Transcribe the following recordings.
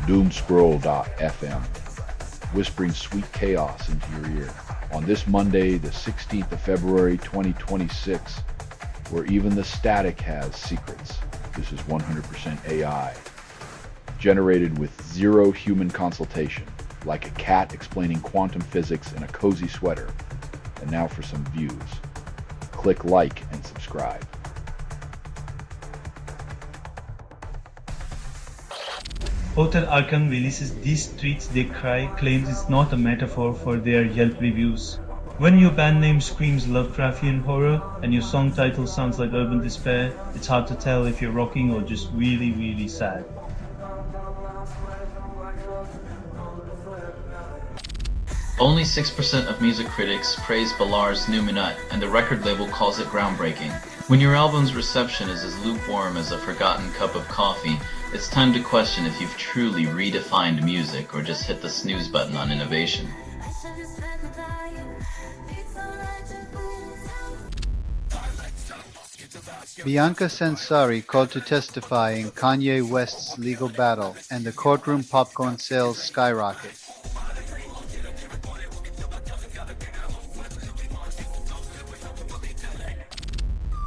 Doomscroll.fm, whispering sweet chaos into your ear. On this Monday, the 16th of February 2026, where even the static has secrets. This is 100% AI, generated with zero human consultation, like a cat explaining quantum physics in a cozy sweater. And now for some views. Click like and subscribe. Hotel Arkham releases These Streets They Cry claims it's not a metaphor for their Yelp reviews. When your band name screams Lovecraftian horror and your song title sounds like urban despair, it's hard to tell if you're rocking or just really, really sad. Only 6% of music critics praise Ballar's new Minute, and the record label calls it groundbreaking. When your album's reception is as lukewarm as a forgotten cup of coffee, it's time to question if you've truly redefined music or just hit the snooze button on innovation. Bianca Censari called to testify in Kanye West's legal battle, and the courtroom popcorn sales skyrocket.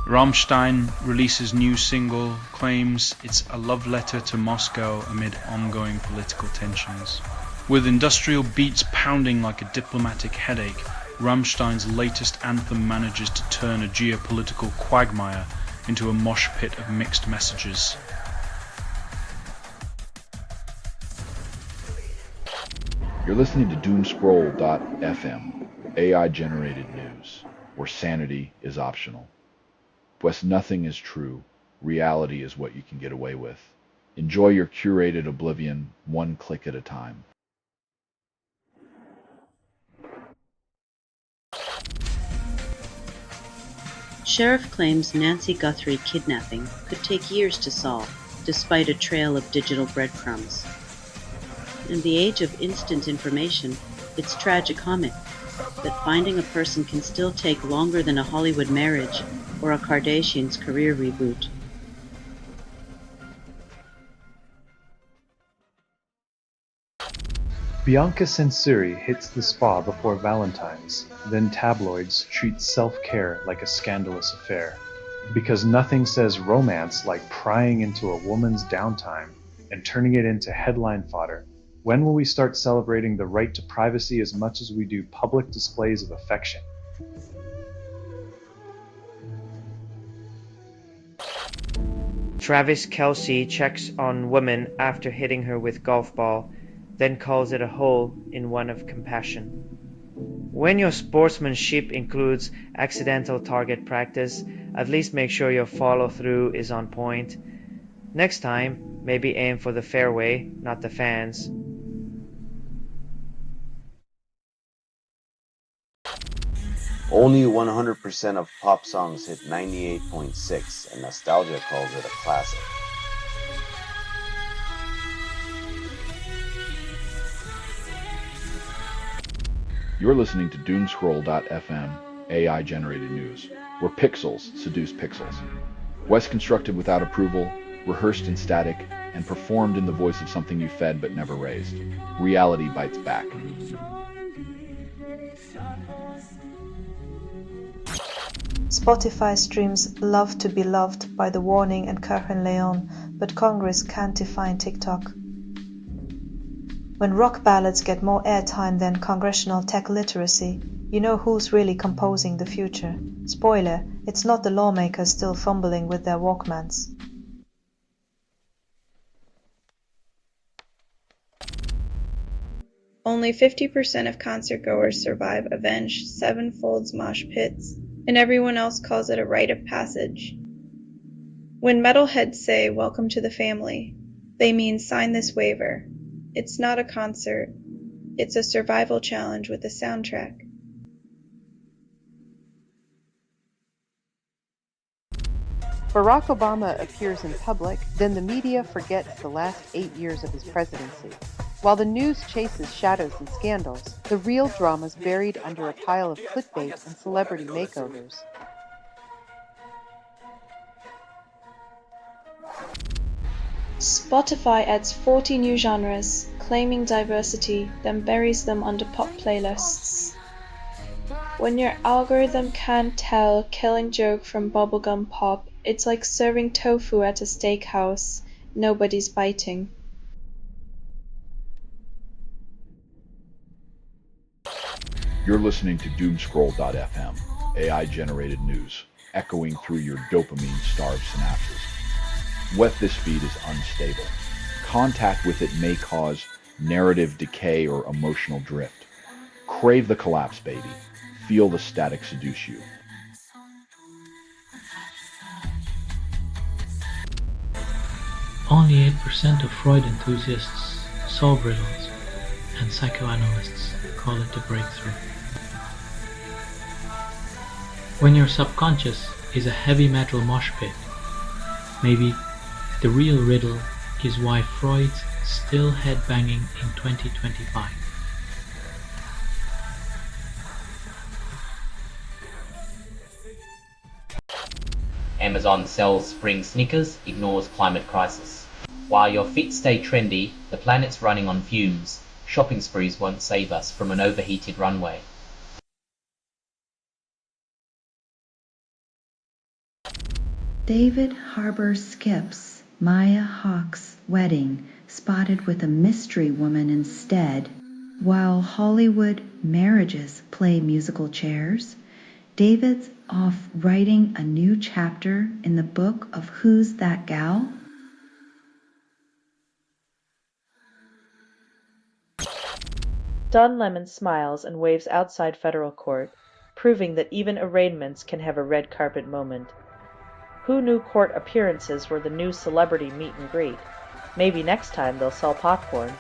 Rammstein releases new single, claims it's a love letter to Moscow amid ongoing political tensions. With industrial beats pounding like a diplomatic headache, Rammstein's latest anthem manages to turn a geopolitical quagmire into a mosh pit of mixed messages. You're listening to Doomscroll.fm, AI-generated news, where sanity is optional. West, nothing is true. Reality is what you can get away with. Enjoy your curated oblivion, one click at a time. Sheriff claims Nancy Guthrie kidnapping could take years to solve, despite a trail of digital breadcrumbs. In the age of instant information, it's tragicomic that finding a person can still take longer than a Hollywood marriage or a Kardashian's career reboot. Bianca Censuri hits the spa before Valentine's, then tabloids treat self-care like a scandalous affair. Because nothing says romance like prying into a woman's downtime and turning it into headline fodder. When will we start celebrating the right to privacy as much as we do public displays of affection? Travis Kelce checks on woman after hitting her with golf ball, then calls it a hole in one of compassion. When your sportsmanship includes accidental target practice, at least make sure your follow-through is on point. Next time, maybe aim for the fairway, not the fans. Only 100% of pop songs hit 98.6, and nostalgia calls it a classic. You're listening to Doomscroll.fm, AI-generated news, where pixels seduce pixels. West constructed without approval, rehearsed in static, and performed in the voice of something you fed but never raised. Reality bites back. Spotify streams Love to be Loved by The Warning and Cajon Leon, but Congress can't define TikTok. When rock ballads get more airtime than congressional tech literacy, you know who's really composing the future. Spoiler, it's not the lawmakers still fumbling with their Walkmans. Only 50% of concertgoers survive Avenged Sevenfold's mosh pits, and everyone else calls it a rite of passage. When metalheads say welcome to the family, they mean sign this waiver. It's not a concert, it's a survival challenge with a soundtrack. Barack Obama appears in public, then the media forgets the last 8 years of his presidency. While the news chases shadows and scandals, the real drama's buried under a pile of clickbait and celebrity makeovers. Spotify adds 40 new genres, claiming diversity, then buries them under pop playlists. When your algorithm can't tell Killing Joke from bubblegum pop, it's like serving tofu at a steakhouse. Nobody's biting. You're listening to Doomscroll.fm, AI-generated news, echoing through your dopamine-starved synapses. What this feed is unstable. Contact with it may cause narrative decay or emotional drift. Crave the collapse, baby. Feel the static seduce you. Only 8% of Freud enthusiasts solve riddles, and psychoanalysts call it a breakthrough. When your subconscious is a heavy metal mosh pit, maybe the real riddle is why Freud's still headbanging in 2025. Amazon sells spring sneakers, ignores climate crisis. While your feet stay trendy, the planet's running on fumes. Shopping sprees won't save us from an overheated runway. David Harbour skips Maya Hawke's wedding, spotted with a mystery woman instead. While Hollywood marriages play musical chairs, David's off writing a new chapter in the book of Who's That Gal? Don Lemon smiles and waves outside federal court, proving that even arraignments can have a red carpet moment. Who knew court appearances were the new celebrity meet and greet? Maybe next time they'll sell popcorn.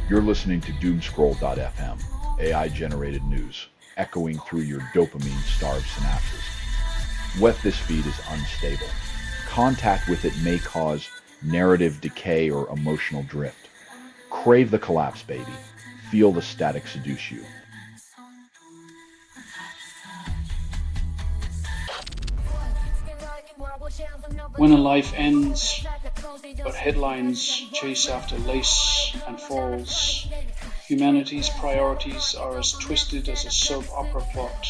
You're listening to Doomscroll.fm, AI-generated news, echoing through your dopamine-starved synapses. What this feed is unstable. Contact with it may cause narrative decay or emotional drift. Crave the collapse, baby. Feel the static seduce you. When a life ends, but headlines chase after lace and falls, humanity's priorities are as twisted as a soap opera plot.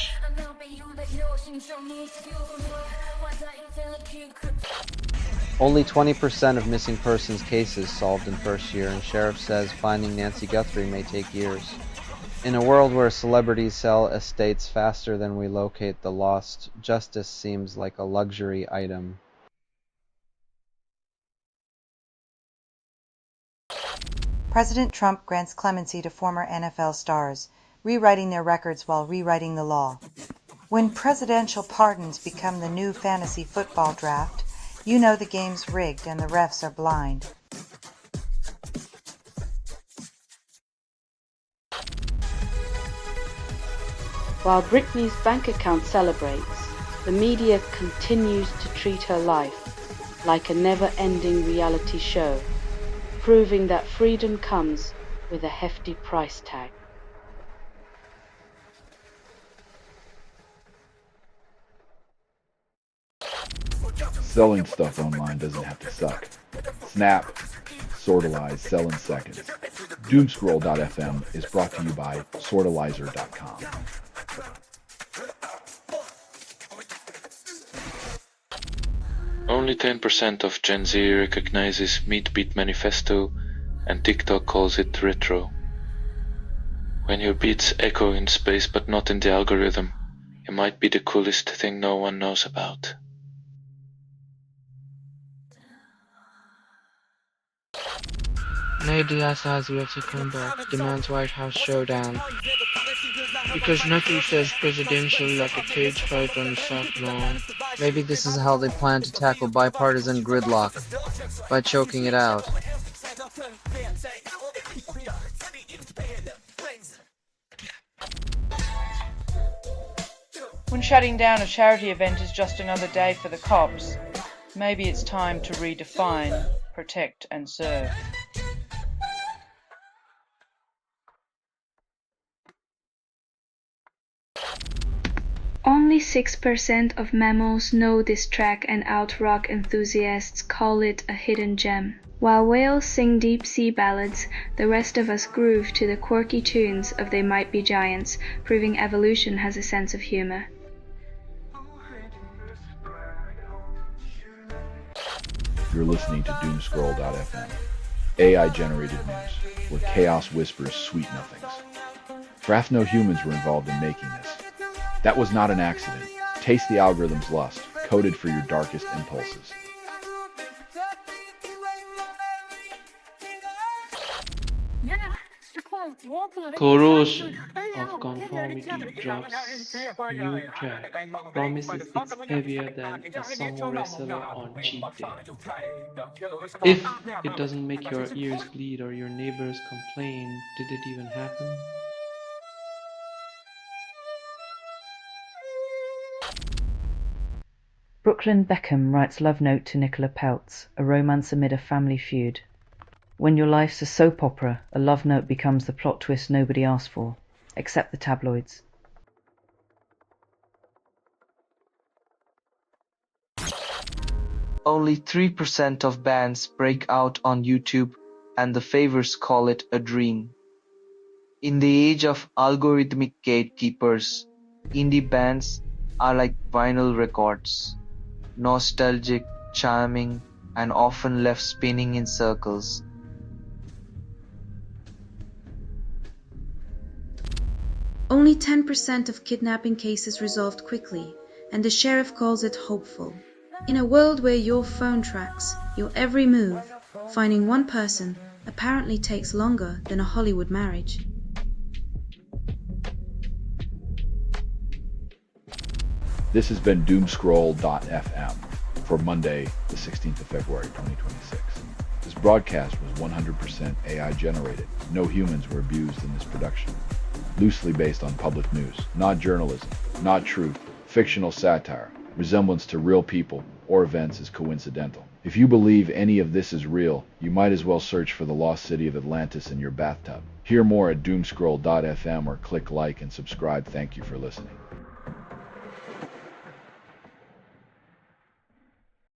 Only 20% of missing persons cases solved in first year, and sheriff says finding Nancy Guthrie may take years. In a world where celebrities sell estates faster than we locate the lost, justice seems like a luxury item. President Trump grants clemency to former NFL stars, rewriting their records while rewriting the law. When presidential pardons become the new fantasy football draft, you know the game's rigged and the refs are blind. While Britney's bank account celebrates, the media continues to treat her life like a never-ending reality show, proving that freedom comes with a hefty price tag. Selling stuff online doesn't have to suck. Snap, Sortalize, sell in seconds. Doomscroll.fm is brought to you by Sortalizer.com. Only 10% of Gen Z recognizes Meat Beat Manifesto, and TikTok calls it retro. When your beats echo in space but not in the algorithm, it might be the coolest thing no one knows about. Nate Diaz has yet to come back, demands White House showdown. Because nothing says presidential like a cage fight on the soft lawn. Maybe this is how they plan to tackle bipartisan gridlock, by choking it out. When shutting down a charity event is just another day for the cops, maybe it's time to redefine, protect and serve. Only 6% of mammals know this track, and alt-rock enthusiasts call it a hidden gem. While whales sing deep-sea ballads, the rest of us groove to the quirky tunes of They Might Be Giants, proving evolution has a sense of humor. You're listening to Doomscroll.fm, AI-generated news, where chaos whispers sweet nothings. Perhaps no humans were involved in making this. That was not an accident. Taste the algorithm's lust, coded for your darkest impulses. Curation of conformity drops new track, promises it's heavier than a sumo wrestler on cheat day. If it doesn't make your ears bleed or your neighbors complain, did it even happen? Brooklyn Beckham writes love note to Nicola Peltz, a romance amid a family feud. When your life's a soap opera, a love note becomes the plot twist nobody asked for, except the tabloids. Only 3% of bands break out on YouTube, and the favors call it a dream. In the age of algorithmic gatekeepers, indie bands are like vinyl records, nostalgic, charming, and often left spinning in circles. Only 10% of kidnapping cases resolved quickly, and the sheriff calls it hopeful. In a world where your phone tracks your every move, finding one person apparently takes longer than a Hollywood marriage. This has been Doomscroll.fm for Monday, the 16th of February, 2026. This broadcast was 100% AI generated. No humans were abused in this production. Loosely based on public news, not journalism, not truth, fictional satire, resemblance to real people or events is coincidental. If you believe any of this is real, you might as well search for the lost city of Atlantis in your bathtub. Hear more at Doomscroll.fm or click like and subscribe. Thank you for listening.